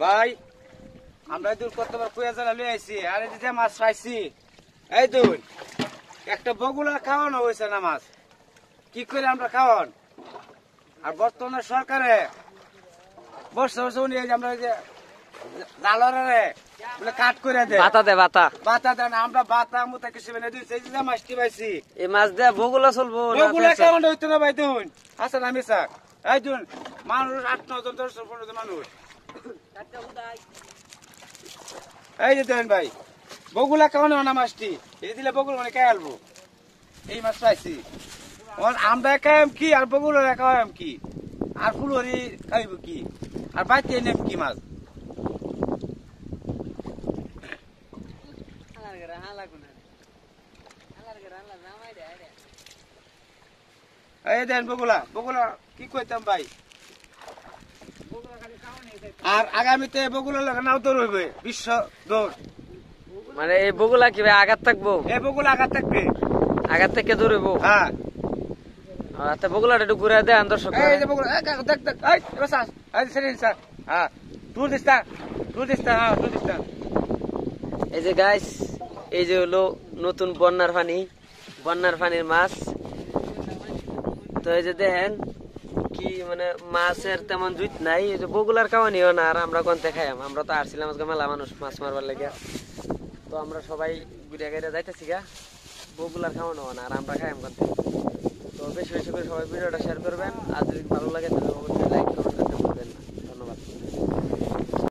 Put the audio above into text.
ভাই আমরা দূর কতবার কুয়া জ্বালা লই আইছি আর এই যে মাছ পাইছি এই দুই একটা বগুলা খাওয়ানো হয়েছে না মাছ কি করে আমরা খাওয়ান আর বর্তমানে সরকারে বর্ষা বর্ষা উনি আমরা যে জালরে বলে কাট করে দেয় বাতা দে বাতা বাতা দেন আমরা বাতা মুতা কিছু বেনে দিয়েছি এই যে মাছটি পাইছি এই মাছ দিয়ে বগুলা চলবো বগুলা কেমন হইতো না ভাই দুন আসেন আমি স্যার এই দুন মানুষ 8-9 জন 10 জন 15 জন মানুষ এই যে দেন ভাই বগুলা কেমন না মাছটি এই দিলে বগুলা মানে কে আলবো এই মাছ পাইছি আমরা খাইম কি আর বগুলা খাইম কি আর ফুলরি খাইব কি আর বাইতে নেম কি মাছ এই দেন বগুলা বগুলা কি কইতাম ভাই আর আগামীতে বগুলা লাগা নাও দৌড় হইবে বিশ্ব দৌড় মানে এই বগুলা কি ভাই আঘাত থাকবো এই বগুলা আঘাত থাকবে আঘাত থেকে দৌড়বো হ্যাঁ আচ্ছা বগুলাটা একটু ঘুরে দেন দর্শক এই যে বগুলা দেখ দেখ এই এবার সাস এই সেদিন স্যার হ্যাঁ তুই দিস্তা হ্যাঁ তুই দিস্তা এই যে গাইস এই যে হলো নতুন বন্যার পানির মাছ তো এই যে দেখেন কি মানে মাছের তেমন জুত নাই এই যে বগুলার খাওয়ানিও না আর আমরা কোনতে খাইম আমরা তো আসছিলাম আজকে মেলা মানুষ মাছ মারবার লেগে তো আমরা সবাই ঘুরে ঘুরে যাইতেছি গা বগুলার খাওয়ানো না আর আমরা খাইম কোনতে তো বেশি বেশি করে সবাই ভিডিওটা শেয়ার করবেন আর যদি ভালো লাগে তাহলে অবশ্যই লাইক করবেন